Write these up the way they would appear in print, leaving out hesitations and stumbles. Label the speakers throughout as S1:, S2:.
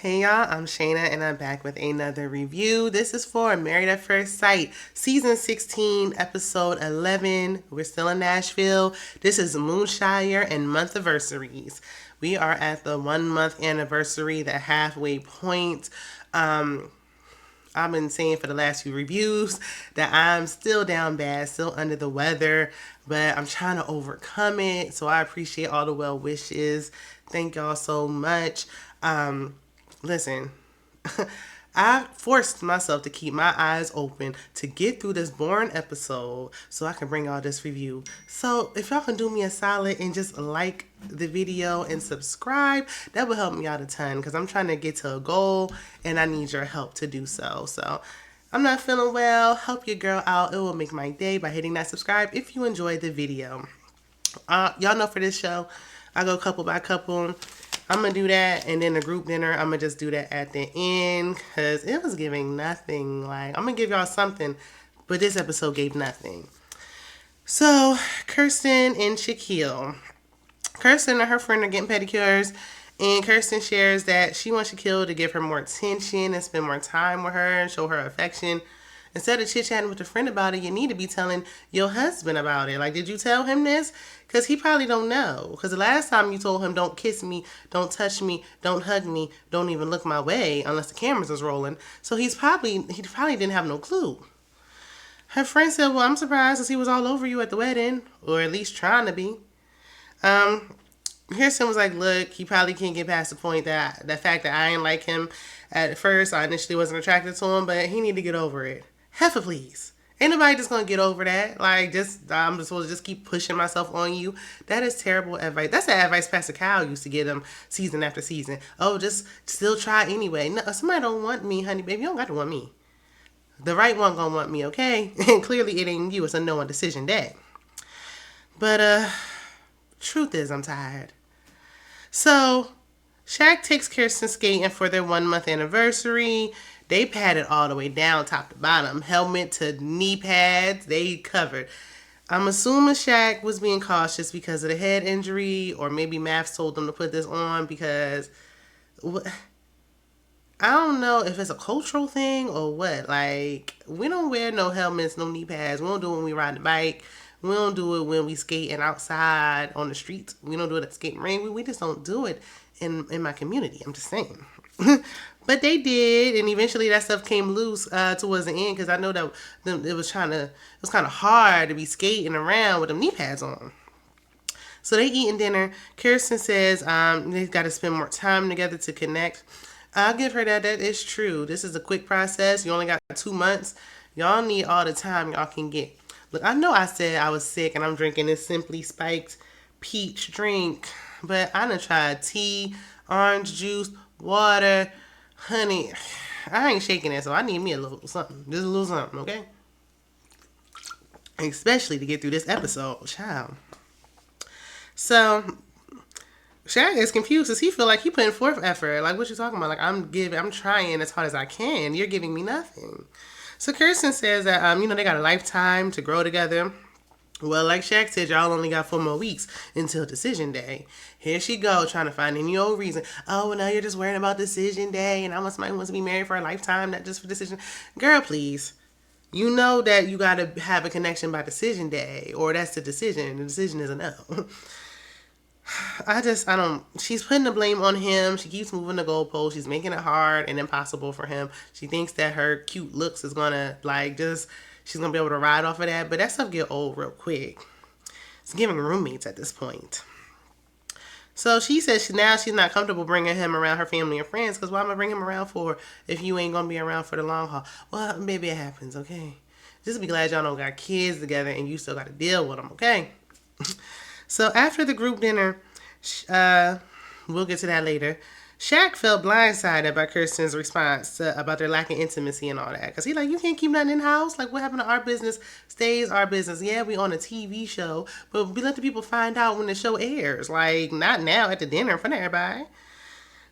S1: Hey y'all, I'm Shayna and I'm back with another review. This is for Married at First Sight, Season 16, Episode 11. We're still in Nashville. This is Moonshire and month anniversaries. We are at the 1 month anniversary, the halfway point. I've been saying for the last few reviews that I'm still down bad, still under the weather, but I'm trying to overcome it. So I appreciate all the well wishes. Thank y'all so much. Listen, I forced myself to keep my eyes open to get through this boring episode so I can bring all this review. So if y'all can do me a solid and just like the video and subscribe, that would help me out a ton because I'm trying to get to a goal and I need your help to do so. So I'm not feeling well. Help your girl out. It will make my day by hitting that subscribe if you enjoyed the video. Y'all know for this show, I go couple by couple. I'm going to do that, and then the group dinner, I'm going to just do that at the end, because it was giving nothing. Like, I'm going to give y'all something, but this episode gave nothing. So, Kirsten and Shaquille. Kirsten and her friend are getting pedicures, and Kirsten shares that she wants Shaquille to give her more attention and spend more time with her and show her affection. Instead of chit-chatting with a friend about it, you need to be telling your husband about it. Like, did you tell him this? Because he probably don't know. Because the last time you told him, don't kiss me, don't touch me, don't hug me, don't even look my way unless the cameras is rolling. So he probably didn't have no clue. Her friend said, well, I'm surprised because he was all over you at the wedding. Or at least trying to be. Kirsten was like, look, he probably can't get past the point that the fact that I didn't like him at first. I initially wasn't attracted to him, but he need to get over it. Heifer, please. Ain't nobody just gonna get over that. Like, I'm just supposed to just keep pushing myself on you. That is terrible advice. That's the advice Pastor Kyle used to give him season after season. Oh, just still try anyway. No, somebody don't want me, honey, baby. You don't got to want me. The right one gonna want me, okay? And clearly it ain't you. It's a no one decision day. But truth is, I'm tired. So, Shaq takes Kirsten skating for their 1 month anniversary. They padded all the way down, top to bottom. Helmet to knee pads, they covered. I'm assuming Shaq was being cautious because of the head injury, or maybe Mafs told them to put this on because I don't know if it's a cultural thing or what. Like, we don't wear no helmets, no knee pads. We don't do it when we ride the bike. We don't do it when we skating outside on the streets. We don't do it at the skating rink. We just don't do it in my community. I'm just saying. But they did, and eventually that stuff came loose towards the end because I know that it was kind of hard to be skating around with them knee pads on. So they eating dinner. Kirsten says they've got to spend more time together to connect. I'll give her that. That is true. This is a quick process. You only got 2 months. Y'all need all the time y'all can get. Look, I know I said I was sick and I'm drinking this Simply Spiked peach drink, but I done tried tea, orange juice, water, honey. I ain't shaking it, so I need me a little something. Just a little something, okay? Especially to get through this episode, child. So Shaq is confused because he feel like he putting forth effort. Like, what you talking about? Like, I'm trying as hard as I can. You're giving me nothing. So Kirsten says that, they got a lifetime to grow together. Well, like Shaq said, y'all only got 4 more weeks until decision day. Here she go, trying to find any old reason. Oh, well, now you're just worrying about decision day, and I want somebody who wants to be married for a lifetime, not just for decision. Girl, please. You know that you got to have a connection by decision day, or that's the decision. The decision is a no. I don't, she's putting the blame on him. She keeps moving the goalpost. She's making it hard and impossible for him. She thinks that her cute looks is going to, she's going to be able to ride off of that. But that stuff get old real quick. It's giving roommates at this point. So she says she's not comfortable bringing him around her family and friends because why am I bring him around for if you ain't going to be around for the long haul? Well, maybe it happens, okay? Just be glad y'all don't got kids together and you still got to deal with them, okay? So after the group dinner, we'll get to that later, Shaq felt blindsided by Kirsten's response about their lack of intimacy and all that. Because he like, you can't keep nothing in the house? Like, what happened to our business stays our business. Yeah, we on a TV show, but we let the people find out when the show airs. Like, not now at the dinner in front of everybody.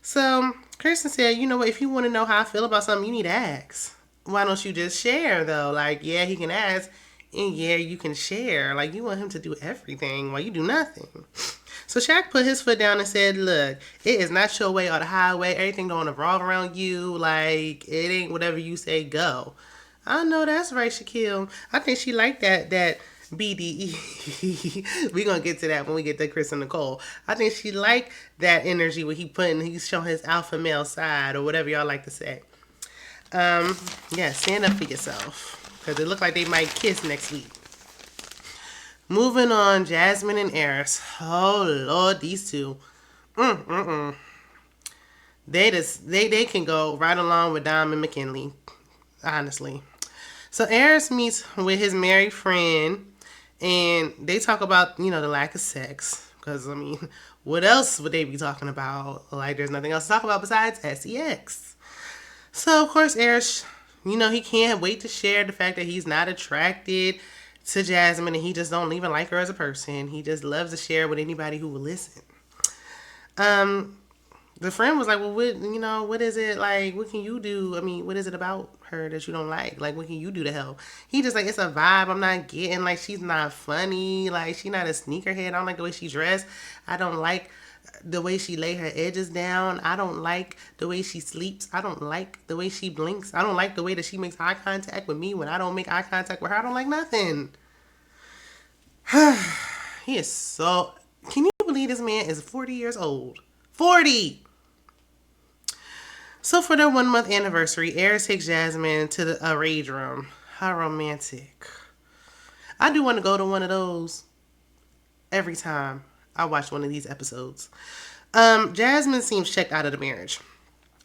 S1: So Kirsten said, you know what, if you want to know how I feel about something, you need to ask. Why don't you just share, though? Like, yeah, he can ask. And yeah, you can share. Like, you want him to do everything while you do nothing. So Shaq put his foot down and said, look, it is not your way or the highway. Everything don't revolve around you. Like, it ain't whatever you say, go. I know that's right, Shaquille. I think she liked that BDE. We gonna get to that when we get to Chris and Nicole. I think she liked that energy when he's showing his alpha male side or whatever y'all like to say. Yeah, stand up for yourself because it looked like they might kiss next week. Moving on, Jasmine and Eris. Oh Lord, these two. They can go right along with Dom and McKinley, honestly. So Eris meets with his married friend, and they talk about the lack of sex. Because I mean, what else would they be talking about? Like, there's nothing else to talk about besides sex. So of course, Eris, he can't wait to share the fact that he's not attracted to Jasmine, and he just don't even like her as a person. He just loves to share with anybody who will listen. The friend was like, well, what is it like? What can you do? I mean, what is it about her that you don't like? Like, what can you do to help? He just like, it's a vibe I'm not getting. Like, she's not funny. Like, she's not a sneakerhead. I don't like the way she dressed. I don't like the way she lay her edges down. I don't like the way she sleeps. I don't like the way she blinks. I don't like the way that she makes eye contact with me when I don't make eye contact with her. I don't like nothing. He is so... Can you believe this man is 40 years old? 40! So for their 1 month anniversary, Eris takes Jasmine to the rage room. How romantic. I do want to go to one of those every time I watch one of these episodes. Jasmine seems checked out of the marriage.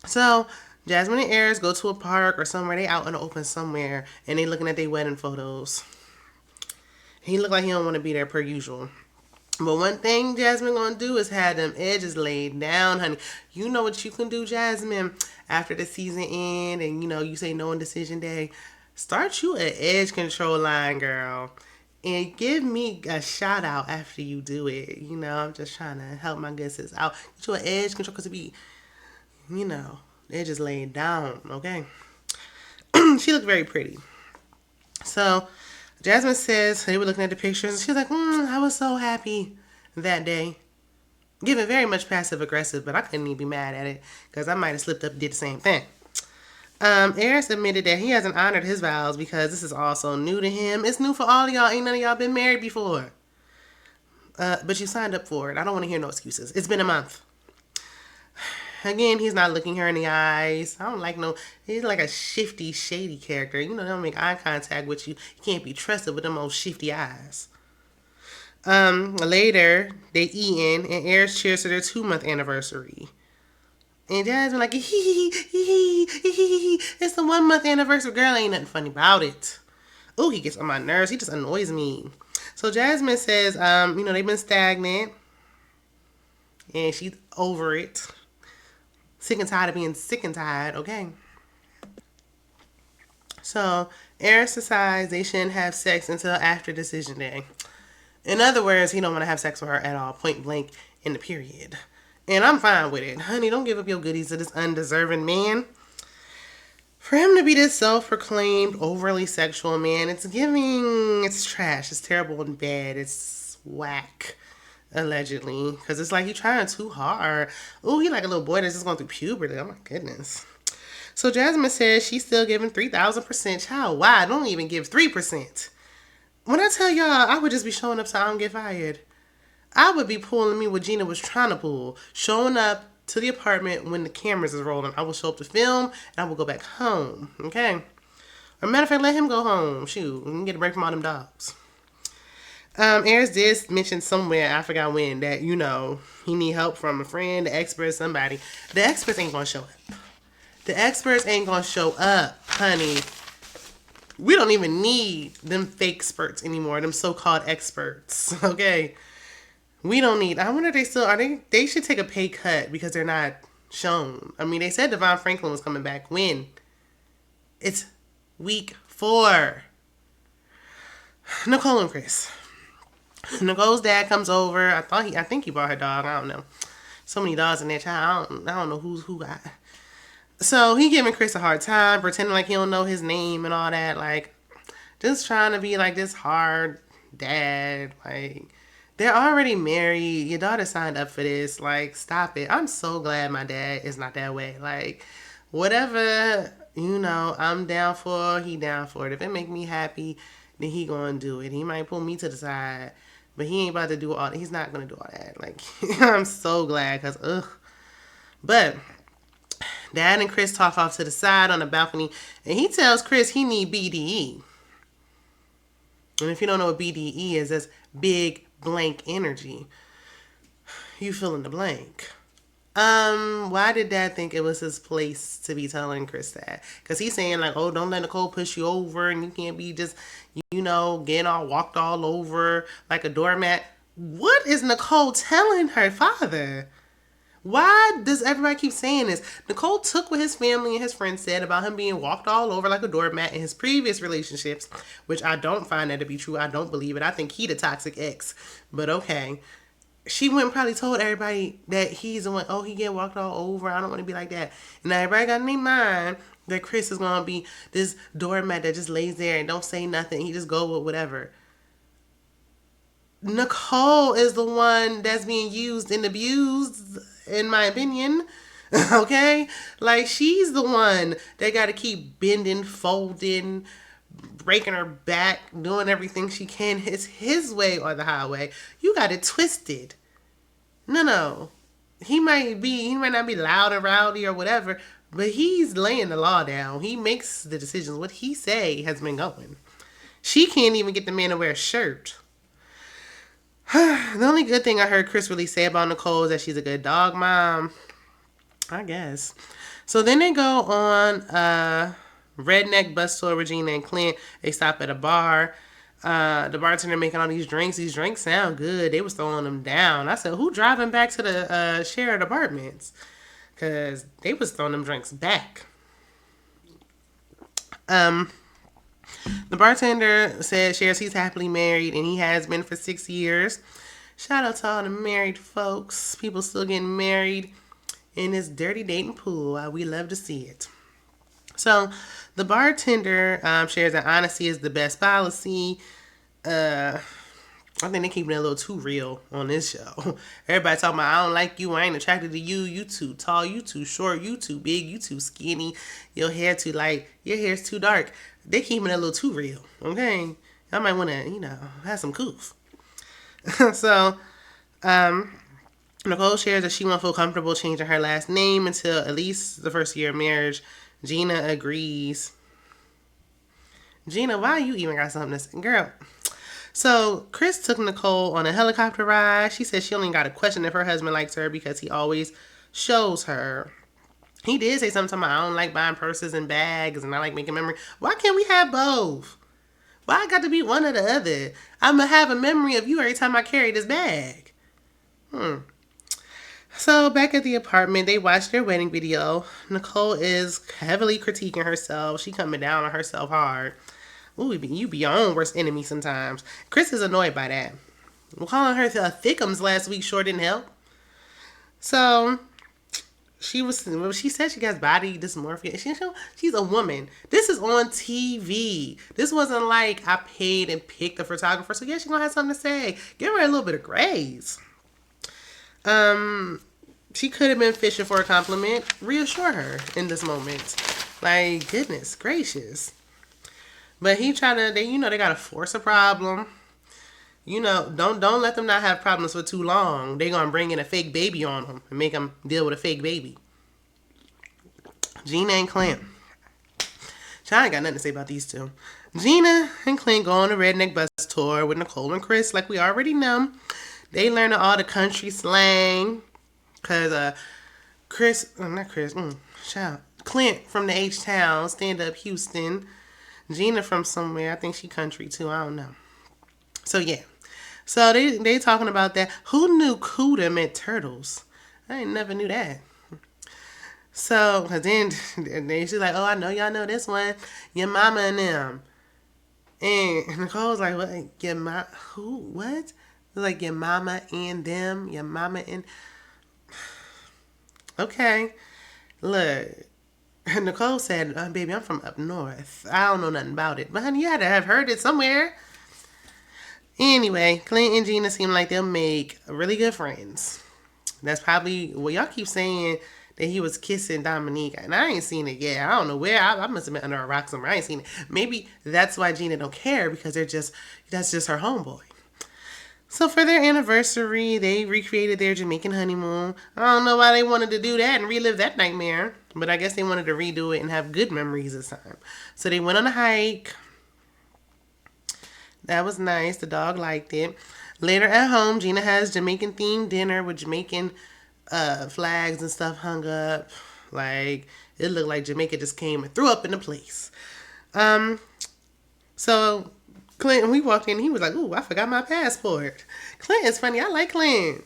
S1: So Jasmine and Eris go to a park or somewhere. They out in the open somewhere, and they looking at their wedding photos. He look like he don't want to be there per usual. But one thing Jasmine gonna do is have them edges laid down, honey. You know what you can do, Jasmine, after the season end and you say no on decision day. Start you an edge control line, girl. And give me a shout out after you do it. I'm just trying to help my good sis out. Get you an edge control because it be, edges laid down, okay? She looked very pretty. So Jasmine says they were looking at the pictures and she's like, I was so happy that day. Giving very much passive aggressive, but I couldn't even be mad at it because I might have slipped up and did the same thing. Eris admitted that he hasn't honored his vows because this is all so new to him. It's new for all of y'all. Ain't none of y'all been married before. But you signed up for it. I don't want to hear no excuses. It's been a month. Again, he's not looking her in the eyes. I don't like he's like a shifty, shady character. They don't make eye contact with you. You can't be trusted with them old shifty eyes. Later, they eating, and Eris cheers to their 2 month anniversary. And Jasmine like, it's the 1 month anniversary. Girl, ain't nothing funny about it. Oh, he gets on my nerves. He just annoys me. So Jasmine says, they've been stagnant. And she's over it. Sick and tired of being sick and tired, okay? So Eris decides they shouldn't have sex until after decision day. In other words, he don't want to have sex with her at all, point blank, in the period. And I'm fine with it. Honey, don't give up your goodies to this undeserving man. For him to be this self-proclaimed, overly sexual man, it's trash. It's terrible and bad. It's whack, allegedly. Because it's like he's trying too hard. Oh, he like a little boy that's just going through puberty. Oh, my goodness. So Jasmine says she's still giving 3,000%. Child, why? Don't even give 3%. When I tell y'all, I would just be showing up so I don't get fired. I would be pulling me what Gina was trying to pull. Showing up to the apartment when the cameras is rolling. I will show up to film and I will go back home. Okay? Or matter of fact, let him go home. Shoot, we can get a break from all them dogs. Eris did mention somewhere, I forgot when, that, he need help from a friend, the expert, somebody. The experts ain't gonna show up. The experts ain't gonna show up, honey. We don't even need them fake experts anymore, them so-called experts, okay? We don't need... I wonder if they still... They should take a pay cut because they're not shown. I mean, they said Devon Franklin was coming back. When? It's week 4. Nicole and Chris. Nicole's dad comes over. I think he brought her dog. I don't know. So many dogs in that child. I don't know who got... So he giving Chris a hard time, pretending like he don't know his name and all that. Like, just trying to be like this hard dad. Like... They're already married. Your daughter signed up for this. Like, stop it. I'm so glad my dad is not that way. Like, whatever, I'm down for, he down for it. If it make me happy, then he gonna do it. He might pull me to the side, but he ain't about to do all that. He's not gonna do all that. Like, I'm so glad, because, ugh. But Dad and Chris talk off to the side on the balcony, and he tells Chris he need BDE. And if you don't know what BDE is, that's big blank energy. You fill in the blank. Why did Dad think it was his place to be telling Chris that? Because he's saying, like, oh, don't let Nicole push you over, and you can't be just, getting all walked all over like a doormat. What is Nicole telling her father? Why does everybody keep saying this? Nicole took what his family and his friends said about him being walked all over like a doormat in his previous relationships, which I don't find that to be true. I don't believe it. I think he the toxic ex. But okay. She went and probably told everybody that he's the one, oh, he get walked all over. I don't want to be like that. And now everybody got in their mind that Chris is going to be this doormat that just lays there and don't say nothing. He just go with whatever. Nicole is the one that's being used and abused, in my opinion. Okay? Like, she's the one that got to keep bending, folding, breaking her back, doing everything she can. It's his way or the highway. You got it twisted. No. He might not be loud and rowdy or whatever, but he's laying the law down. He makes the decisions. What he say has been going. She can't even get the man to wear a shirt. The only good thing I heard Chris really say about Nicole is that she's a good dog mom. I guess. So then they go on a redneck bus tour, Regina and Clint. They stop at a bar. The bartender making all these drinks. These drinks sound good. They was throwing them down. I said, who driving back to the shared apartments? Because they was throwing them drinks back. The bartender shares he's happily married, and he has been for 6 years. Shout out to all the married folks. People still getting married in this dirty dating pool. We love to see it. So the bartender shares that honesty is the best policy. I think they're keeping it a little too real on this show. Everybody talking about, I don't like you, I ain't attracted to you, you too tall, you too short, you too big, you too skinny, your hair too light, your hair's too dark. They keeping it a little too real, okay? I might want to, have some coof. So, Nicole shares that she won't feel comfortable changing her last name until at least the first year of marriage. Gina agrees. Gina, why you even got something to say? Girl. So, Chris took Nicole on a helicopter ride. She said she only got a question if her husband likes her because he always shows her. He did say something about, I don't like buying purses and bags and I like making memories. Why can't we have both? Why I got to be one or the other? I'm going to have a memory of you every time I carry this bag. So, back at the apartment, they watched their wedding video. Nicole is heavily critiquing herself. She coming down on herself hard. Ooh, you be your own worst enemy sometimes. Chris is annoyed by that. Well, calling her thickums last week sure didn't help. So, she said she has body dysmorphia. She's a woman. This is on TV. This wasn't like I paid and picked a photographer. So, yeah, she's going to have something to say. Give her a little bit of grace. She could have been fishing for a compliment. Reassure her in this moment. Like, goodness gracious. But they gotta force a problem. Don't let them not have problems for too long. They gonna bring in a fake baby on them and make them deal with a fake baby. Gina and Clint. I ain't got nothing to say about these two. Gina and Clint go on a redneck bus tour with Nicole and Chris, like we already know. They learn all the country slang. Cause Clint from the H-Town, stand up Houston. Gina from somewhere, I think she country too, I don't know. So yeah. So they talking about that. Who knew Cuda meant turtles? I ain't never knew that. So then she's like, oh, I know y'all know this one. Your mama and them. And Nicole's like, what? Who? What? Like your mama and them. Your mama and... Okay. Look. Nicole said, baby, I'm from up north. I don't know nothing about it. But honey, you had to have heard it somewhere. Anyway, Clint and Gina seem like they'll make really good friends. That's probably, well, y'all keep saying that he was kissing Dominique, and I ain't seen it yet. I don't know where. I must have been under a rock somewhere. I ain't seen it. Maybe that's why Gina don't care, because that's just her homeboy. So for their anniversary, they recreated their Jamaican honeymoon. I don't know why they wanted to do that and relive that nightmare, but I guess they wanted to redo it and have good memories this time. So they went on a hike. That was nice. The dog liked it. Later at home, Gina has Jamaican themed dinner with Jamaican flags and stuff hung up. Like, it looked like Jamaica just came and threw up in the place. So Clint, we walked in, he was like, "Ooh, I forgot my passport." Clint is funny. I like Clint.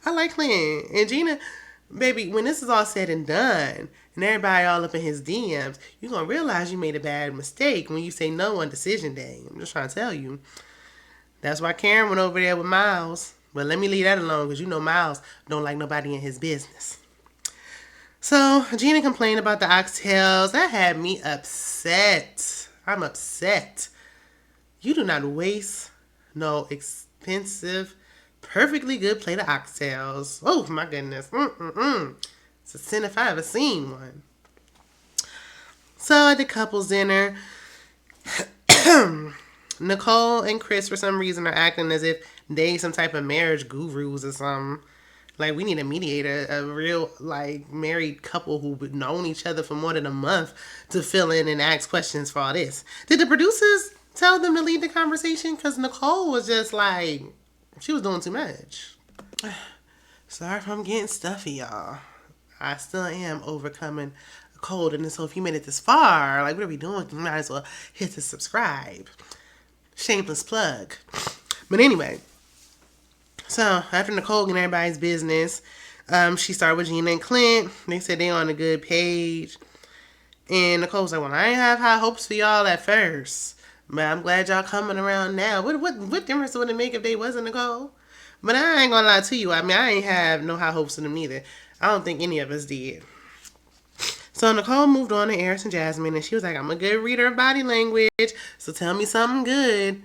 S1: And Gina, baby, when this is all said and done, and everybody all up in his DMs, you're going to realize you made a bad mistake when you say no on decision day. I'm just trying to tell you. That's why Karen went over there with Miles. But let me leave that alone, because you know Miles don't like nobody in his business. So Gina complained about the oxtails. That had me upset. I'm upset. You do not waste no expensive, perfectly good plate of oxtails. Oh, my goodness. It's a sin if I ever seen one. So at the couple's dinner, Nicole and Chris, for some reason, are acting as if they some type of marriage gurus or something. Like, we need a mediator, a real, like, married couple who've known each other for more than a month to fill in and ask questions for all this. Did the producers tell them to lead the conversation? Because Nicole was just like, she was doing too much. Sorry if I'm getting stuffy, y'all. I still am overcoming a cold. And so if you made it this far, like, what are we doing? You might as well hit the subscribe. Shameless plug. But anyway, so after Nicole getting everybody's business, she started with Gina and Clint. They said they on a good page. And Nicole was like, "Well, I ain't have high hopes for y'all at first, but I'm glad y'all coming around now." What difference would it make if they wasn't Nicole? But I ain't gonna lie to you. I mean, I ain't have no high hopes for them neither. I don't think any of us did. So Nicole moved on to Eris and Jasmine, and she was like, "I'm a good reader of body language, so tell me something good."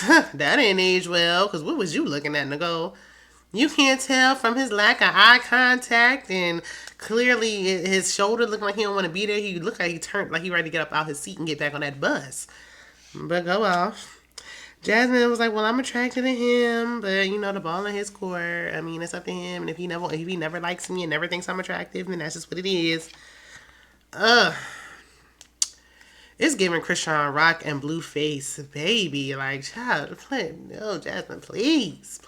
S1: That didn't age well, because what was you looking at, Nicole? You can't tell from his lack of eye contact, and clearly his shoulder looked like he don't want to be there. He looked like he turned, like he ready to get up out his seat and get back on that bus. But go off. Jasmine was like, "Well, I'm attracted to him, but you know, the ball in his court. I mean, it's up to him. And if he never likes me and never thinks I'm attractive, then that's just what it is." It's giving Christian Rock and Blueface, baby. Like, child, no, Jasmine, please.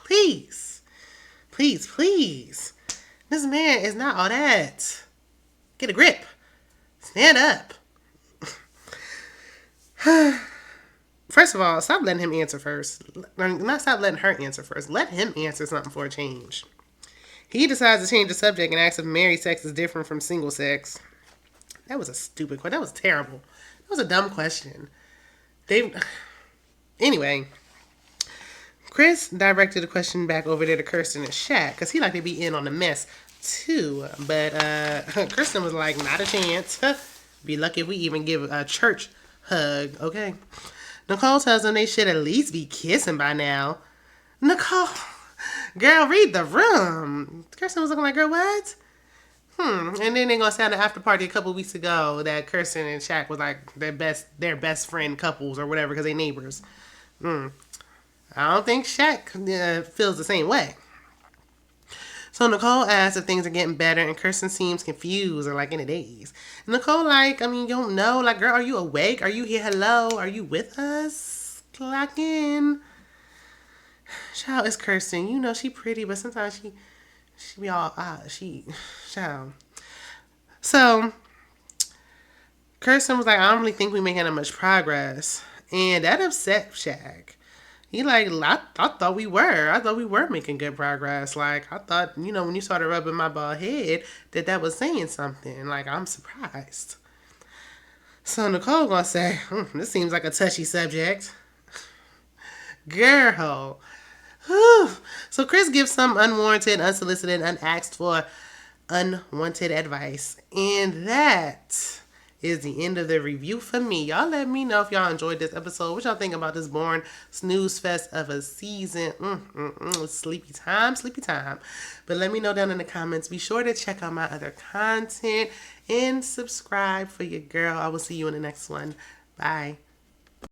S1: This man is not all that. Get a grip. Stand up. First of all, stop letting him answer first. Not stop letting her answer first. Let him answer something for a change. He decides to change the subject and asks if married sex is different from single sex. That was a stupid question. That was terrible. That was a dumb question. Anyway, Chris directed the question back over there to Kirsten and Shaq, because he like to be in on the mess too. But Kirsten was like, "Not a chance. Be lucky if we even give a church hug." Okay. Nicole tells them they should at least be kissing by now. Nicole, girl, read the room. Kirsten was looking like, "Girl, what?" And then they gonna say at the after party a couple weeks ago that Kirsten and Shaq was like their best friend couples or whatever because they neighbors. I don't think Shaq feels the same way. So Nicole asks if things are getting better, and Kirsten seems confused or like in a daze. Nicole like, I mean, you don't know. Like, girl, are you awake? Are you here? Hello? Are you with us? Clock in. Child, it's Kirsten. You know she pretty, but sometimes she be all child. So Kirsten was like, "I don't really think we making that much progress," and that upset Shaq. He like, I thought we were. I thought we were making good progress. Like, I thought, you know, when you started rubbing my bald head, that was saying something. Like, I'm surprised. So Nicole gonna say, "This seems like a touchy subject." Girl. Whew. So Chris gives some unwarranted, unsolicited, unasked for, unwanted advice. And that is the end of the review for me. Y'all let me know if y'all enjoyed this episode. What y'all think about this boring snooze fest of a season? Sleepy time, sleepy time. But let me know down in the comments. Be sure to check out my other content and subscribe for your girl. I will see you in the next one. Bye.